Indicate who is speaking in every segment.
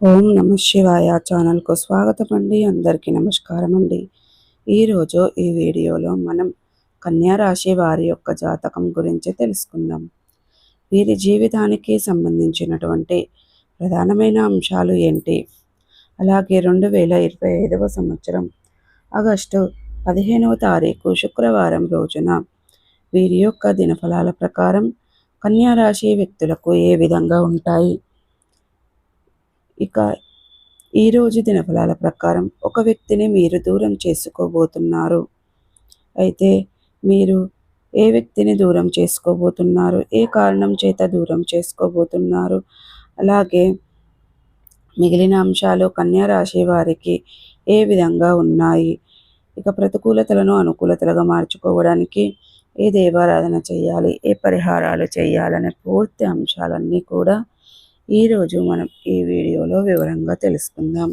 Speaker 1: ఓం నమ శివాయ ఛానల్కు స్వాగతం అండి. అందరికీ నమస్కారం అండి. ఈరోజు ఈ వీడియోలో మనం కన్యా రాశి వారి యొక్క జాతకం గురించి తెలుసుకుందాం. వీరి జీవితానికి సంబంధించినటువంటి ప్రధానమైన అంశాలు ఏంటి, అలాగే 2025వ సంవత్సరం ఆగస్టు 15వ తారీఖు శుక్రవారం రోజున వీరి యొక్క దినఫలాల ప్రకారం కన్యా రాశి వ్యక్తులకు ఏ విధంగా ఉంటాయి. ఇక ఈరోజు దినఫలాల ప్రకారం ఒక వ్యక్తిని మీరు దూరం చేసుకోబోతున్నారు. అయితే మీరు ఏ వ్యక్తిని దూరం చేసుకోబోతున్నారు, ఏ కారణం చేత దూరం చేసుకోబోతున్నారు, అలాగే మిగిలిన అంశాలు కన్యా రాశి వారికి ఏ విధంగా ఉన్నాయి, ఇక ప్రతికూలతలను అనుకూలతలుగా మార్చుకోవడానికి ఏ దేవారాధన చేయాలి, ఏ పరిహారాలు చేయాలనే పూర్తి అంశాలన్నీ కూడా ఈరోజు మనం ఈ వీడియోలో వివరంగా తెలుసుకుందాం.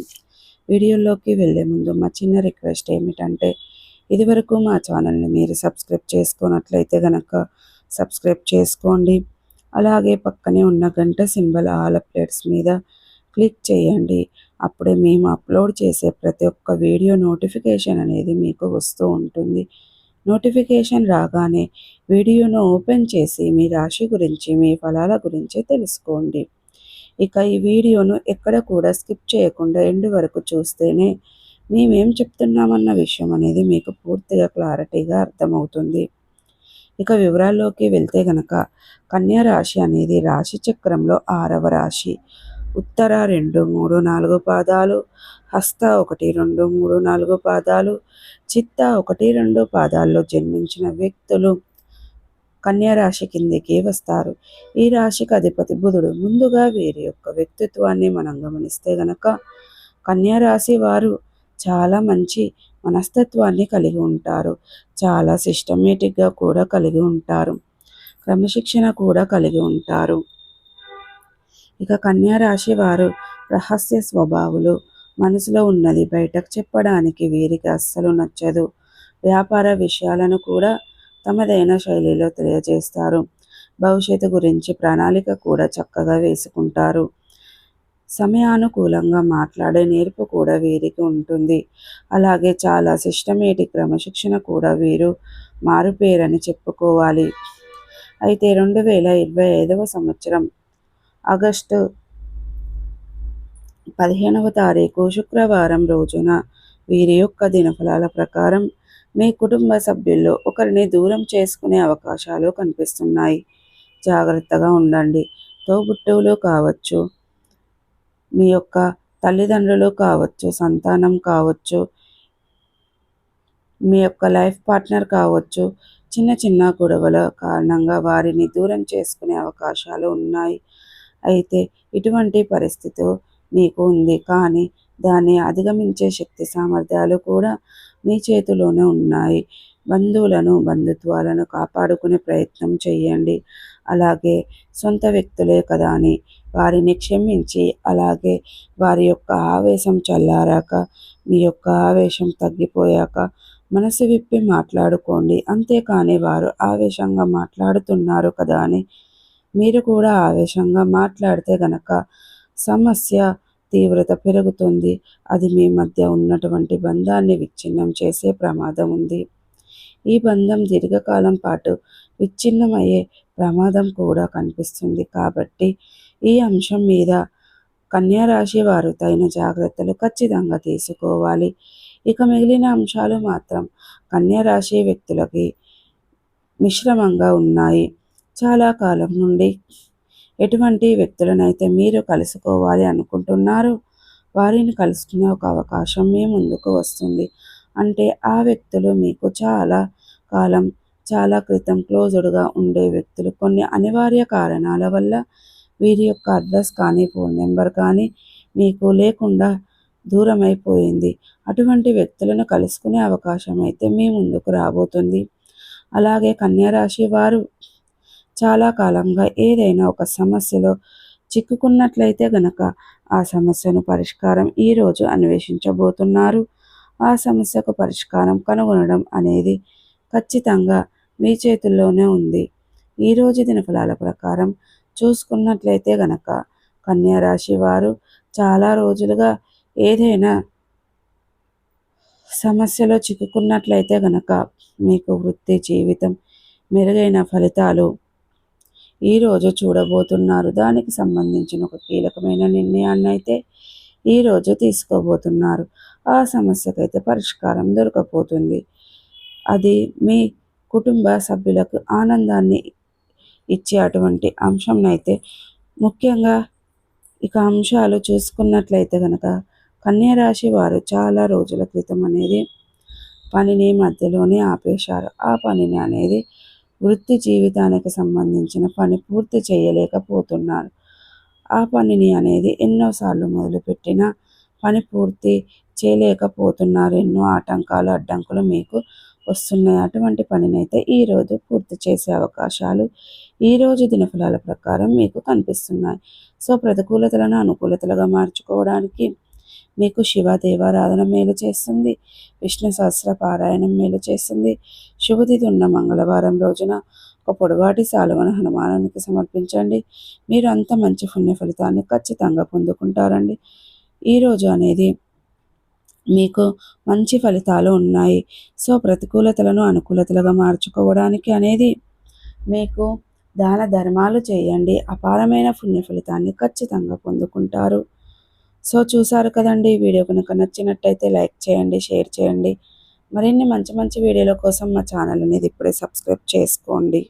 Speaker 1: వీడియోలోకి వెళ్ళే ముందు మా చిన్న రిక్వెస్ట్ ఏమిటంటే, ఇదివరకు మా ఛానల్ని మీరు సబ్స్క్రైబ్ చేసుకున్నట్లయితే కనుక సబ్స్క్రైబ్ చేసుకోండి. అలాగే పక్కనే ఉన్న గంట సింబల్ ఆల్ అప్డేట్స్ మీద క్లిక్ చేయండి. అప్పుడే మేము అప్లోడ్ చేసే ప్రతి ఒక్క వీడియో నోటిఫికేషన్ అనేది మీకు వస్తూ ఉంటుంది. నోటిఫికేషన్ రాగానే వీడియోను ఓపెన్ చేసి మీ రాశి గురించి, మీ ఫలాల గురించి తెలుసుకోండి. ఇక ఈ వీడియోను ఎక్కడ కూడా స్కిప్ చేయకుండా ఎండ్ వరకు చూస్తేనే మేమేం చెప్తున్నామన్న విషయం అనేది మీకు పూర్తిగా క్లారిటీగా అర్థమవుతుంది. ఇక వివరాల్లోకి వెళ్తే గనక కన్యా రాశి అనేది రాశి చక్రంలో 6వ రాశి. ఉత్తర 2, 3, 4 పాదాలు, హస్త 1, 2, 3, 4 పాదాలు, చిత్త 1, 2 పాదాల్లో జన్మించిన వ్యక్తులు కన్యా రాశి కిందికి వస్తారు. ఈ రాశికి అధిపతి బుధుడు. ముందుగా వీరి యొక్క వ్యక్తిత్వాన్ని మనం గమనిస్తే గనక కన్యా రాశి వారు చాలా మంచి మనస్తత్వాన్ని కలిగి ఉంటారు. చాలా సిస్టమేటిక్గా కూడా కలిగి ఉంటారు. క్రమశిక్షణ కూడా కలిగి ఉంటారు. ఇక కన్యా రాశి వారు రహస్య స్వభావులు. మనసులో ఉన్నది బయటకు చెప్పడానికి వీరికి అస్సలు నచ్చదు. వ్యాపార విషయాలను కూడా తమదైన శైలిలో తెలియజేస్తారు. భవిష్యత్తు గురించి ప్రణాళిక కూడా చక్కగా వేసుకుంటారు. సమయానుకూలంగా మాట్లాడే నేర్పు కూడా వీరికి ఉంటుంది. అలాగే చాలా సిస్టమేటిక్ క్రమశిక్షణ కూడా వీరు మారుపేరని చెప్పుకోవాలి. అయితే 2025వ సంవత్సరం ఆగస్టు 15వ తారీఖు శుక్రవారం రోజున వీరి యొక్క దినఫలాల ప్రకారం మీ కుటుంబ సభ్యుల్లో ఒకరిని దూరం చేసుకునే అవకాశాలు కనిపిస్తున్నాయి. జాగ్రత్తగా ఉండండి. తోబుట్టువులు కావచ్చు, మీ యొక్క తల్లిదండ్రులు కావచ్చు, సంతానం కావచ్చు, మీ యొక్క లైఫ్ పార్ట్నర్ కావచ్చు, చిన్న చిన్న గొడవల కారణంగా వారిని దూరం చేసుకునే అవకాశాలు ఉన్నాయి. అయితే ఇటువంటి పరిస్థితి మీకు ఉంది, కానీ దాన్ని అధిగమించే శక్తి సామర్థ్యాలు కూడా మీ చేతిలోనే ఉన్నాయి. బంధుత్వాలను కాపాడుకునే ప్రయత్నం చేయండి. అలాగే సొంత వ్యక్తులే కదా అని వారిని క్షమించి, అలాగే వారి యొక్క ఆవేశం చల్లారాక, మీ యొక్క ఆవేశం తగ్గిపోయాక మనసు విప్పి మాట్లాడుకోండి. అంతేకాని వారు ఆవేశంగా మాట్లాడుతున్నారు కదా అని మీరు కూడా ఆవేశంగా మాట్లాడితే గనక సమస్య తీవ్రత పెరుగుతుంది. అది మీ మధ్య ఉన్నటువంటి బంధాన్ని విచ్ఛిన్నం చేసే ప్రమాదం ఉంది. ఈ బంధం దీర్ఘకాలం పాటు విచ్ఛిన్నమయ్యే ప్రమాదం కూడా కనిపిస్తుంది. కాబట్టి ఈ అంశం మీద కన్యా రాశి వారు తగిన జాగ్రత్తలు ఖచ్చితంగా తీసుకోవాలి. ఇక మిగిలిన అంశాలు మాత్రం కన్యా రాశి వ్యక్తులకి మిశ్రమంగా ఉన్నాయి. చాలా కాలం నుండి ఎటువంటి వ్యక్తులనైతే మీరు కలుసుకోవాలి అనుకుంటున్నారో వారిని కలుసుకునే ఒక అవకాశం మీ ముందుకు వస్తుంది. అంటే ఆ వ్యక్తులు మీకు చాలా కాలం, చాలా క్రితం క్లోజ్డ్గా ఉండే వ్యక్తులు. కొన్ని అనివార్య కారణాల వల్ల వీరి యొక్క అడ్రస్ కానీ, ఫోన్ నెంబర్ కానీ మీకు లేకుండా దూరం అయిపోయింది. అటువంటి వ్యక్తులను కలుసుకునే అవకాశం అయితే మీ ముందుకు రాబోతుంది. అలాగే కన్యా రాశి వారు చాలా కాలంగా ఏదైనా ఒక సమస్యలో చిక్కుకున్నట్లయితే గనక ఆ సమస్యను పరిష్కారం ఈరోజు అన్వేషించబోతున్నారు. ఆ సమస్యకు పరిష్కారం కనుగొనడం అనేది ఖచ్చితంగా మీ చేతుల్లోనే ఉంది. ఈరోజు దినఫలాల ప్రకారం చూసుకున్నట్లయితే గనక కన్యా రాశి వారు చాలా రోజులుగా ఏదైనా సమస్యలో చిక్కుకున్నట్లయితే గనక మీకు వృత్తి జీవితం మెరుగైన ఫలితాలు ఈరోజు చూడబోతున్నారు. దానికి సంబంధించిన ఒక కీలకమైన నిర్ణయాన్ని అయితే ఈరోజు తీసుకోబోతున్నారు. ఆ సమస్యకైతే పరిష్కారం దొరకపోతుంది. అది మీ కుటుంబ సభ్యులకు ఆనందాన్ని ఇచ్చే అటువంటి అంశంనైతే ముఖ్యంగా ఇక అంశాలు చూసుకున్నట్లయితే గనక కన్యా రాశి వారు చాలా రోజుల క్రితం అనేది పనిని మధ్యలోనే ఆపేశారు. ఆ పనిని అనేది వృత్తి జీవితానికి సంబంధించిన పని పూర్తి చేయలేకపోతున్నారు. ఆ పనిని అనేది ఎన్నోసార్లు మొదలుపెట్టినా పని పూర్తి చేయలేకపోతున్నారు. ఎన్నో ఆటంకాలు, అడ్డంకులు మీకు వస్తున్నాయి. అటువంటి పనినైతే ఈరోజు పూర్తి చేసే అవకాశాలు ఈరోజు దినఫలాల ప్రకారం మీకు కనిపిస్తున్నాయి. సో ప్రతికూలతలను అనుకూలతలుగా మార్చుకోవడానికి మీకు శివ దేవారాధన మేలు చేస్తుంది. విష్ణు సహస్ర పారాయణం మేలు చేస్తుంది. శుభతిథి ఉన్న మంగళవారం రోజున ఒక పొడవాటి సాలువను హనుమానునికి సమర్పించండి. మీరు అంత మంచి పుణ్య ఫలితాన్ని ఖచ్చితంగా పొందుకుంటారండి. ఈరోజు అనేది మీకు మంచి ఫలితాలు ఉన్నాయి. సో ప్రతికూలతలను అనుకూలతలుగా మార్చుకోవడానికి అనేది మీకు దాన ధర్మాలు చేయండి. అపారమైన పుణ్య ఫలితాన్ని ఖచ్చితంగా పొందుకుంటారు. సో చూసారు కదండి. వీడియో కనుక నచ్చినట్టయితే లైక్ చేయండి, షేర్ చేయండి. మరిన్ని మంచి మంచి వీడియోల కోసం మా ఛానల్ అనేది ఇప్పుడే సబ్స్క్రైబ్ చేసుకోండి.